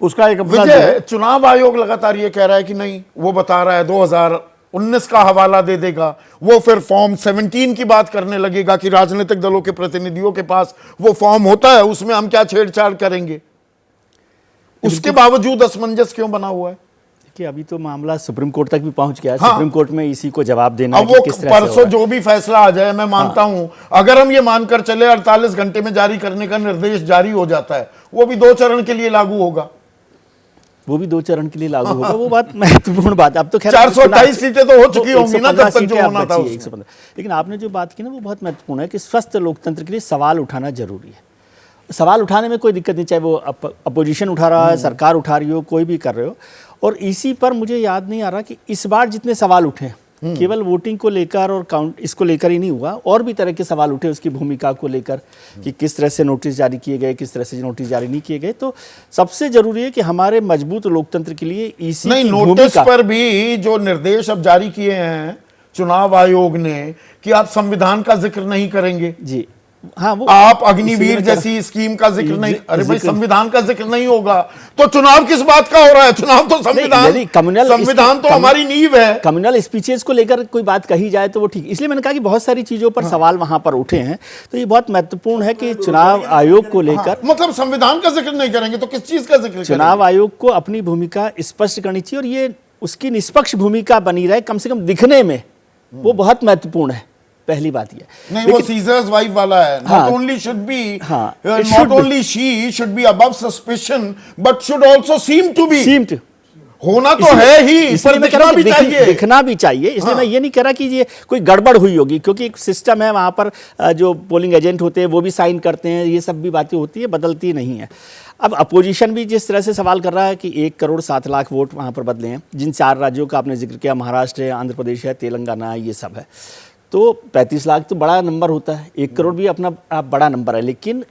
उसका एक अपना विजय, चुनाव आयोग लगातार ये कह रहा है कि नहीं, वो बता रहा है 2019 का हवाला दे देगा, वो फिर फॉर्म 17 की बात करने लगेगा कि राजनीतिक दलों के प्रतिनिधियों के पास वो फॉर्म होता है, उसमें हम क्या छेड़छाड़ करेंगे। उसके बावजूद असमंजस क्यों बना हुआ है? कि अभी तो मामला सुप्रीम कोर्ट तक भी पहुंच गया है। हाँ। सुप्रीम कोर्ट में इसी को जवाब देना अब है वो कि किस तरह से परसों होगा। जो भी फैसला आ जाए, मैं मानता हूं, अगर हम ये मानकर चले 48 घंटे में जारी करने का निर्देश जारी हो जाता है, वो भी 2 चरण के लिए लागू होगा। वो भी 2 चरण के लिए लागू होगा। वो बात महत्वपूर्ण बात है। अब तो खैर 428 सीटें तो हो चुकी होंगी ना तब तक जो होना था उसमें। 115। लेकिन आपने जो बात की ना वो बहुत महत्वपूर्ण है कि स्वस्थ लोकतंत्र के लिए सवाल उठाना जरूरी है। सवाल उठाने में कोई दिक्कत नहीं, चाहे वो अपोजिशन उठा रहा है, सरकार उठा रही हो, कोई भी कर रहे हो। और इसी पर मुझे याद नहीं आ रहा कि इस बार जितने सवाल उठे केवल वोटिंग को लेकर और काउंट इसको लेकर ही नहीं हुआ, और भी तरह के सवाल उठे उसकी भूमिका को लेकर कि किस तरह से नोटिस जारी किए गए, किस तरह से नोटिस जारी नहीं किए गए। तो सबसे जरूरी है कि हमारे मजबूत लोकतंत्र के लिए इसी नहीं, नोटिस पर भी जो निर्देश अब जारी किए हैं चुनाव आयोग ने कि आप संविधान का जिक्र नहीं करेंगे जी हाँ, वो आप अग्निवीर जैसी स्कीम का जिक्र नहीं, अरे भाई संविधान का जिक्र नहीं होगा तो चुनाव किस बात का हो रहा है? चुनाव तो संविधान तो हमारी नींव है। कम्युनल स्पीचेस को लेकर कोई बात कही जाए तो वो ठीक, इसलिए मैंने कहा कि बहुत सारी चीजों पर सवाल वहां पर उठे हैं। तो ये बहुत महत्वपूर्ण है कि चुनाव आयोग को लेकर मतलब संविधान का जिक्र नहीं करेंगे तो किस चीज का जिक्र? चुनाव आयोग को अपनी भूमिका स्पष्ट करनी चाहिए, और ये उसकी निष्पक्ष भूमिका बनी रहे, कम से कम दिखने में, वो बहुत महत्वपूर्ण है। पहली बात ये नहीं, वो सीजर्स वाइफ वाला है। Not only should be, not only she should be above suspicion but should also seem to be. होना तो है ही, पर दिखना भी चाहिए। दिखना भी चाहिए। इसलिए मैं ये नहीं कह रहा कि ये कोई गड़बड़ हुई होगी, क्योंकि एक सिस्टम है वहां पर, जो पोलिंग एजेंट होते हैं वो भी साइन करते हैं, ये सब भी बातें होती है, बदलती नहीं है। अब अपोजिशन भी जिस तरह से सवाल कर रहा है कि 1,07,00,000 वोट वहां पर बदले हैं, जिन 4 राज्यों का आपने जिक्र किया, महाराष्ट्र है, आंध्र प्रदेश है, तेलंगाना है, ये सब है, तो 35 लाख तो बड़ा नंबर होता है। 1 करोड़ भी अपना बड़ा नंबर है, लेकिन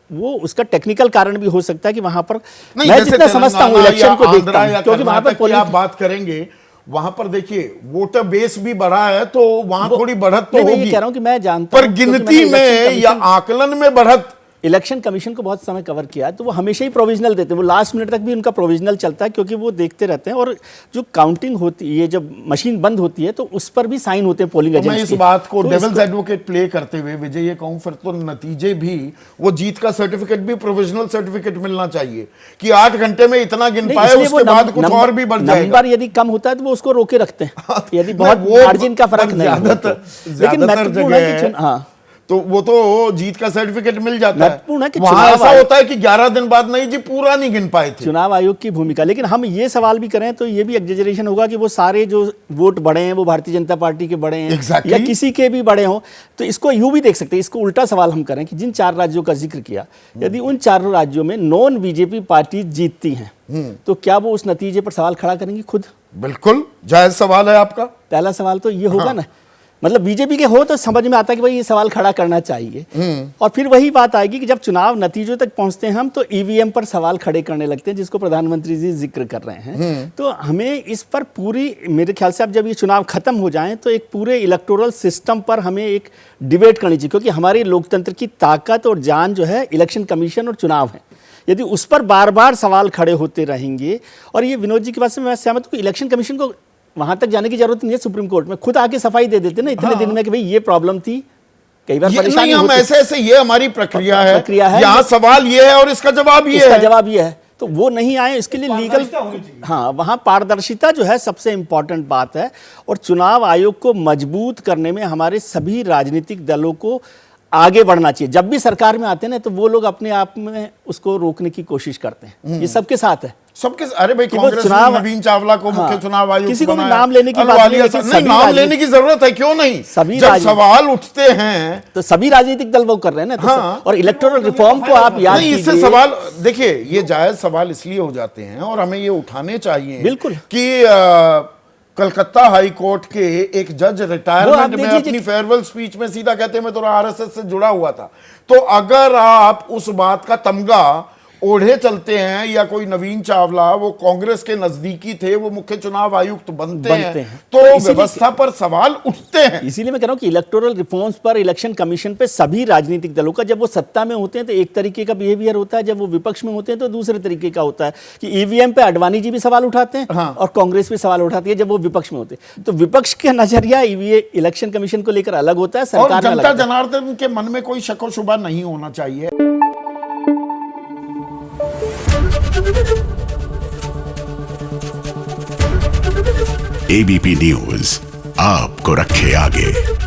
वो उसका टेक्निकल कारण भी हो सकता है कि वहां पर, मैं जितना समझता हूं इलेक्शन को देखता हूं, क्योंकि वहां पर आप बात करेंगे, वहां पर देखिए वोटर बेस भी बढ़ा है, तो वहां थोड़ी बढ़त तो होगी। कह रहा हूं कि मैं जानता हूं, पर गिनती में या आकलन में बढ़त, इलेक्शन कमीशन को बहुत समय कवर किया है, तो वो हमेशा ही प्रोविजनल देते हैं, वो लास्ट मिनट तक भी उनका प्रोविजनल चलता है, क्योंकि वो देखते रहते हैं। और जो काउंटिंग होती है, ये जब मशीन बंद होती है तो उस पर भी साइन होते हैं पोलिंग एजेंट्स के। मैं इस बात को डेविल्स एडवोकेट प्ले करते हुए विजय ये कहूं, फिर तो नतीजे भी, वो जीत का सर्टिफिकेट भी प्रोविजनल सर्टिफिकेट मिलना चाहिए कि 8 घंटे में इतना गिन पाए, उसके बाद कुछ और भी बढ़ जाएगा। नंबर यदि कम होता है तो वो उसको रोके रखते हैं, यदि बहुत मार्जिन का फर्क नहीं होता। लेकिन महत्वपूर्ण है कि हाँ, तो वो तो जीत का सर्टिफिकेट मिल जाता है। कि वहां ऐसा होता है कि 11 दिन बाद नहीं जी, पूरा नहीं गिन पाए थे। चुनाव आयोग की भूमिका, लेकिन हम ये सवाल भी करें तो ये भी एग्जेजरेशन होगा कि वो सारे जो वोट बढ़े हैं वो भारतीय जनता पार्टी के बढ़े हैं, या किसी के भी बढ़े हों। तो इसको यूं भी देख सकते हैं, इसको उल्टा सवाल हम करें कि जिन 4 राज्यों का जिक्र किया, यदि उन 4 राज्यों में नॉन बीजेपी पार्टी जीतती हैं तो क्या वो उस नतीजे पर सवाल खड़ा करेंगी खुद? बिल्कुल जायज सवाल है आपका। पहला सवाल तो ये होगा ना, मतलब बीजेपी के हो तो समझ में आता है कि भाई ये सवाल खड़ा करना चाहिए। और फिर वही बात आएगी कि जब चुनाव नतीजों तक पहुंचते हैं हम, तो ईवीएम पर सवाल खड़े करने लगते हैं, जिसको प्रधानमंत्री जी जिक्र कर रहे हैं। तो हमें इस पर पूरी, मेरे ख्याल से अब जब ये चुनाव खत्म हो जाएं तो एक पूरे इलेक्टोरल सिस्टम पर हमें एक डिबेट करनी चाहिए, क्योंकि हमारे लोकतंत्र की ताकत और जान जो है इलेक्शन कमीशन और चुनाव है। यदि उस पर बार बार सवाल खड़े होते रहेंगे, और ये विनोद जी की बात से मैं सहमत हूं कि इलेक्शन कमीशन को वहां तक जाने की जरूरत नहीं है, सुप्रीम कोर्ट में खुद आके सफाई दे देते ना इतने दिन में कि भाई ये प्रॉब्लम थी, कई बार परेशानी हम ऐसे ये हमारी प्रक्रिया है, यहाँ सवाल ये है और इसका जवाब ये है, तो वो नहीं आए, इसके लिए लीगल, हाँ, वहां पारदर्शिता जो है सबसे इंपॉर्टेंट बात है। और चुनाव आयोग को मजबूत करने में हमारे सभी राजनीतिक दलों को आगे बढ़ना चाहिए। जब भी सरकार में आते हैं ना तो वो लोग अपने आप में उसको रोकने की कोशिश करते हैं, ये सबके साथ है, सबके। अरे भाई, कांग्रेस ने नवीन चावला को मुख्य चुनाव आयुक्त किसी को भी नाम लेने की बात नहीं, नाम लेने की जरूरत है, क्यों नहीं? सभी जब सवाल उठते हैं तो सभी राजनीतिक दल वो कर रहे हैं ना। हाँ, और इलेक्टोरल रिफॉर्म को आप याद कीजिए, इससे सवाल देखिए, ये जायज सवाल इसलिए हो जाते हैं और हमें ये उठाने चाहिए। बिल्कुल कि कलकत्ता हाई कोर्ट के एक जज रिटायरमेंट में अपनी फेयरवेल स्पीच में सीधा कहते हैं मैं तो आरएसएस से जुड़ा हुआ था। तो अगर आप उस बात का तमगा ओढ़े चलते हैं या कोई नवीन चावला वो कांग्रेस के नजदीकी थे, वो मुख्य चुनाव आयुक्त बनते हैं तो व्यवस्था पर सवाल उठते हैं। इसीलिए मैं कह रहा हूं कि इलेक्टोरल रिफॉर्म्स पर इलेक्शन कमीशन पे सभी राजनीतिक दलों का, जब वो सत्ता में होते हैं तो एक तरीके का बिहेवियर होता है, जब वो विपक्ष में होते हैं तो दूसरे तरीके का होता है। कि ईवीएम पे अडवाणी जी भी सवाल उठाते हैं और कांग्रेस भी सवाल उठाती है जब वो विपक्ष में होते हैं। तो विपक्ष का नजरिया इलेक्शन कमीशन को लेकर अलग होता है, और सरकार जनता जनार्दन के मन में कोई शक व शुबा नहीं होना चाहिए। एबीपी न्यूज आपको रखे आगे।